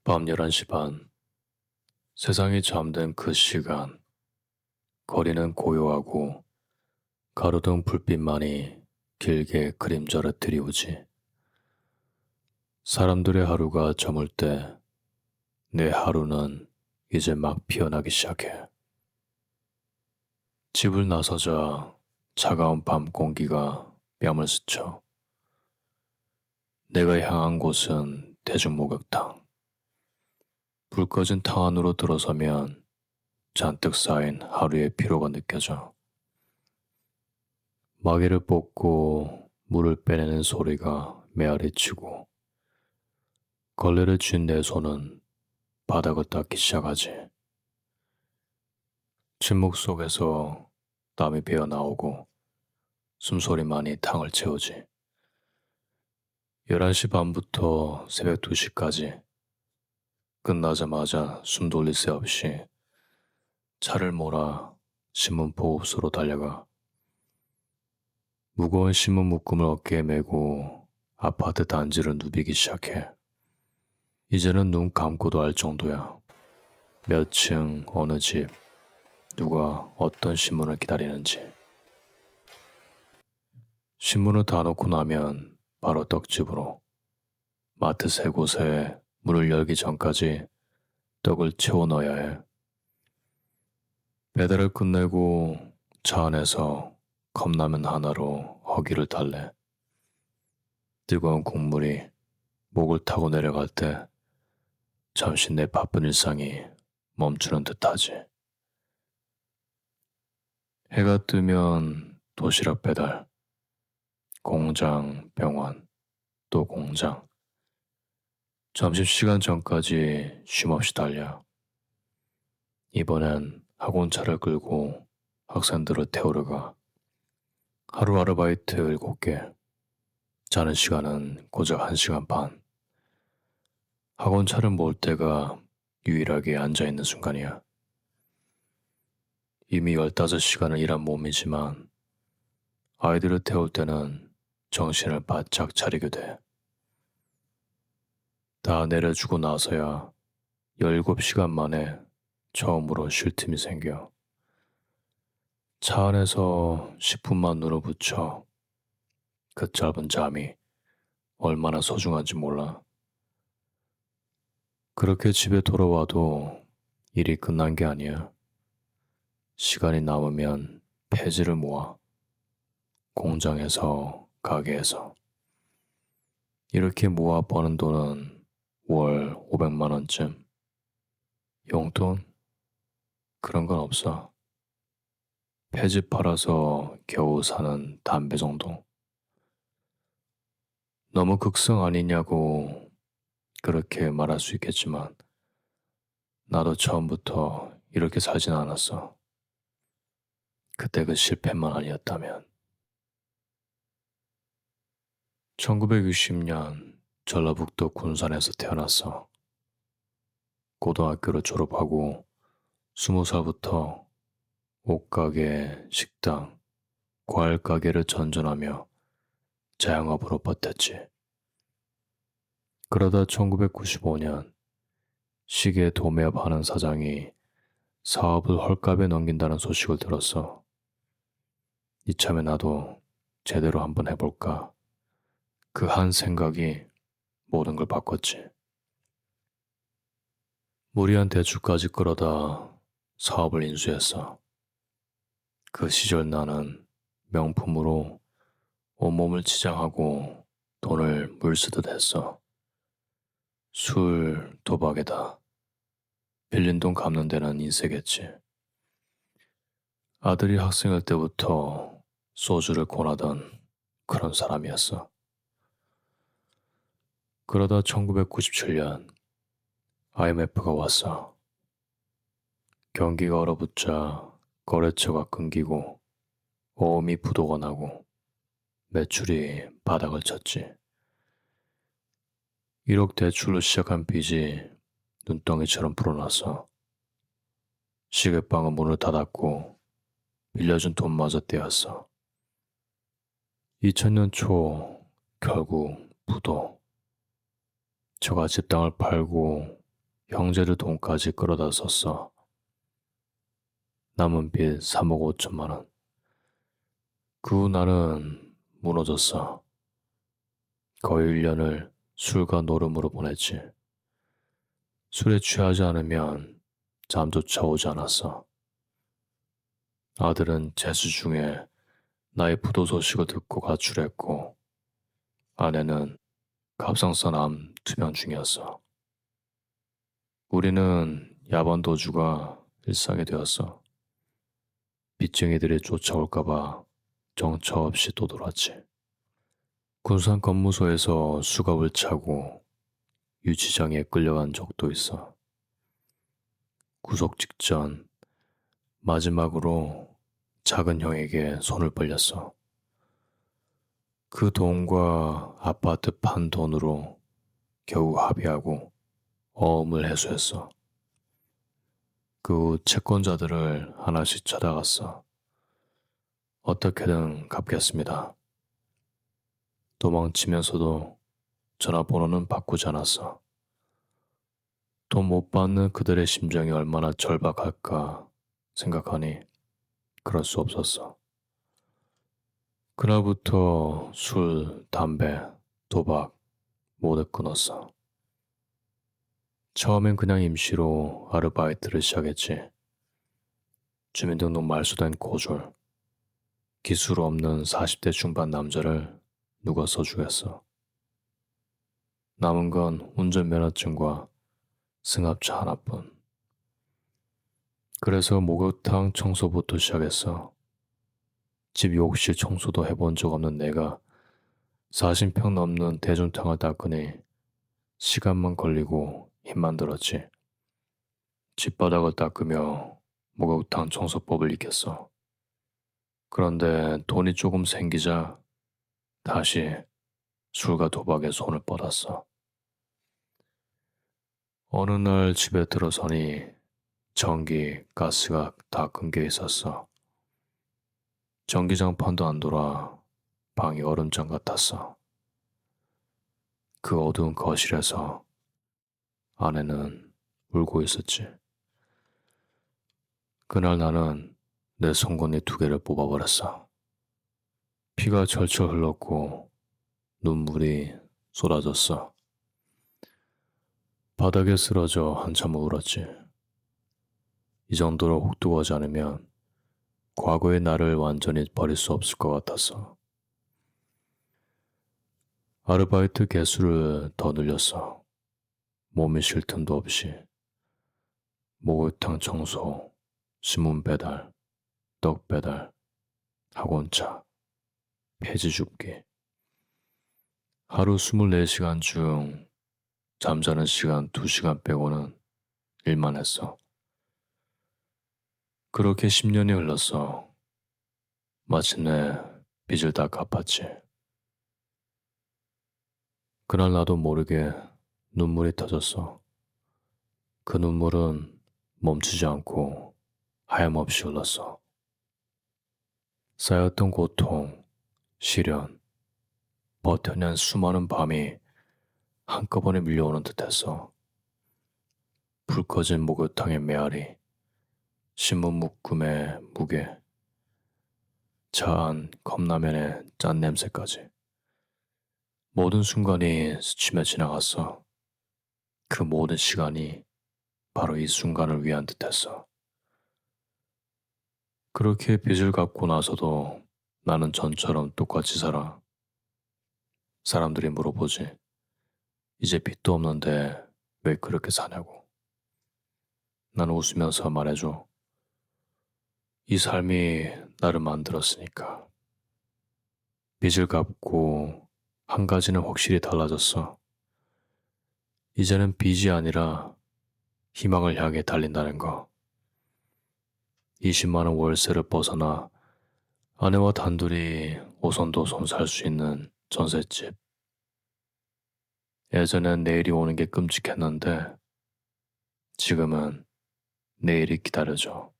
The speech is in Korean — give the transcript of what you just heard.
밤 11시 반, 세상이 잠든 그 시간, 거리는 고요하고 가로등 불빛만이 길게 그림자를 드리우지. 사람들의 하루가 저물 때 내 하루는 이제 막 피어나기 시작해. 집을 나서자 차가운 밤 공기가 뺨을 스쳐. 내가 향한 곳은 대중목욕탕. 불 꺼진 탕 안으로 들어서면 잔뜩 쌓인 하루의 피로가 느껴져. 마개를 뽑고 물을 빼내는 소리가 메아리치고 걸레를 쥔 내 손은 바닥을 닦기 시작하지. 침묵 속에서 땀이 배어 나오고 숨소리만이 탕을 채우지. 11시 반부터 새벽 2시까지 끝나자마자 숨 돌릴 새 없이 차를 몰아 신문 보급소로 달려가. 무거운 신문 묶음을 어깨에 메고 아파트 단지를 누비기 시작해. 이제는 눈 감고도 알 정도야. 몇 층, 어느 집, 누가 어떤 신문을 기다리는지. 신문을 다 놓고 나면 바로 떡집으로. 마트 세 곳에 문을 열기 전까지 떡을 채워 넣어야 해. 배달을 끝내고 차 안에서 컵라면 하나로 허기를 달래. 뜨거운 국물이 목을 타고 내려갈 때 잠시 내 바쁜 일상이 멈추는 듯하지. 해가 뜨면 도시락 배달, 공장, 병원, 또 공장. 점심시간 전까지 쉼없이 달려. 이번엔 학원차를 끌고 학생들을 태우러 가. 하루 아르바이트 7개. 자는 시간은 고작 1시간 반. 학원차를 몰 때가 유일하게 앉아있는 순간이야. 이미 15시간을 일한 몸이지만 아이들을 태울 때는 정신을 바짝 차리게 돼. 다 내려주고 나서야 17시간 만에 처음으로 쉴 틈이 생겨. 차 안에서 10분만 눈을 붙여 그 짧은 잠이 얼마나 소중한지 몰라. 그렇게 집에 돌아와도 일이 끝난 게 아니야. 시간이 남으면 폐지를 모아. 공장에서, 가게에서. 이렇게 모아 버는 돈은 월 500만 원쯤. 용돈? 그런 건 없어. 폐지 팔아서 겨우 사는 담배 정도. 너무 극성 아니냐고 그렇게 말할 수 있겠지만 나도 처음부터 이렇게 살진 않았어. 그때 그 실패만 아니었다면. 1960년 전라북도 군산에서 태어났어. 고등학교를 졸업하고 20살부터 옷가게, 식당, 과일가게를 전전하며 자영업으로 버텼지. 그러다 1995년 시계 도매업 하는 사장이 사업을 헐값에 넘긴다는 소식을 들었어. 이참에 나도 제대로 한번 해볼까. 그 한 생각이 모든 걸 바꿨지. 무리한 대출까지 끌어다 사업을 인수했어. 그 시절 나는 명품으로 온몸을 치장하고 돈을 물쓰듯 했어. 술, 도박에다 빌린 돈 갚는 데는 인세겠지. 아들이 학생일 때부터 소주를 권하던 그런 사람이었어. 그러다 1997년 IMF가 왔어. 경기가 얼어붙자 거래처가 끊기고 어음이 부도가 나고 매출이 바닥을 쳤지. 1억 대출로 시작한 빚이 눈덩이처럼 불어났어. 시계방은 문을 닫았고 빌려준 돈마저 떼었어. 2000년 초 결국 부도. 저가 집 땅을 팔고 형제를 돈까지 끌어다 썼어. 남은 빚 3억 5천만 원. 그 후 나는 무너졌어. 거의 1년을 술과 노름으로 보냈지. 술에 취하지 않으면 잠조차 오지 않았어. 아들은 재수 중에 나의 부도 소식을 듣고 가출했고, 아내는 갑상선 암 투병 중이었어. 우리는 야반 도주가 일상이 되었어. 빚쟁이들이 쫓아올까봐 정처 없이 또 돌았지. 군산 검무소에서 수갑을 차고 유치장에 끌려간 적도 있어. 구속 직전 마지막으로 작은 형에게 손을 벌렸어. 그 돈과 아파트 판 돈으로 겨우 합의하고 어음을 해소했어. 그 후 채권자들을 하나씩 찾아갔어. 어떻게든 갚겠습니다. 도망치면서도 전화번호는 바꾸지 않았어. 돈 못 받는 그들의 심정이 얼마나 절박할까 생각하니 그럴 수 없었어. 그날부터 술, 담배, 도박 모두 끊었어. 처음엔 그냥 임시로 아르바이트를 시작했지. 주민등록 말소된 고졸, 기술 없는 40대 중반 남자를 누가 써주겠어. 남은 건 운전면허증과 승합차 하나뿐. 그래서 목욕탕 청소부터 시작했어. 집 욕실 청소도 해본 적 없는 내가 40평 넘는 대중탕을 닦으니 시간만 걸리고 힘만 들었지. 집바닥을 닦으며 목욕탕 청소법을 익혔어. 그런데 돈이 조금 생기자 다시 술과 도박에 손을 뻗었어. 어느 날 집에 들어서니 전기, 가스가 다 끊겨 있었어. 전기장판도 안 돌아 방이 얼음장 같았어. 그 어두운 거실에서 아내는 울고 있었지. 그날 나는 내 송곳니 2개를 뽑아버렸어. 피가 철철 흘렀고 눈물이 쏟아졌어. 바닥에 쓰러져 한참 울었지. 이 정도로 혹독하지 않으면 과거의 나를 완전히 버릴 수 없을 것 같았어. 아르바이트 개수를 더 늘렸어. 몸이 쉴 틈도 없이. 목욕탕 청소, 신문 배달, 떡 배달, 학원차, 폐지 줍기. 하루 24시간 중 잠자는 시간 2시간 빼고는 일만 했어. 그렇게 10년이 흘렀어. 마침내 빚을 다 갚았지. 그날 나도 모르게 눈물이 터졌어. 그 눈물은 멈추지 않고 하염없이 흘렀어. 쌓였던 고통, 시련, 버텨낸 수많은 밤이 한꺼번에 밀려오는 듯했어. 불 꺼진 목욕탕의 메아리, 신문 묶음의 무게, 차안 컵라면의 짠 냄새까지. 모든 순간이 스치며 지나갔어. 그 모든 시간이 바로 이 순간을 위한 듯했어. 그렇게 빚을 갚고 나서도 나는 전처럼 똑같이 살아. 사람들이 물어보지. 이제 빚도 없는데 왜 그렇게 사냐고. 나는 웃으면서 말해줘. 이 삶이 나를 만들었으니까. 빚을 갚고 한 가지는 확실히 달라졌어. 이제는 빚이 아니라 희망을 향해 달린다는 거. 20만 원 월세를 벗어나 아내와 단둘이 오손도손 살 수 있는 전셋집. 예전엔 내일이 오는 게 끔찍했는데 지금은 내일이 기다려져.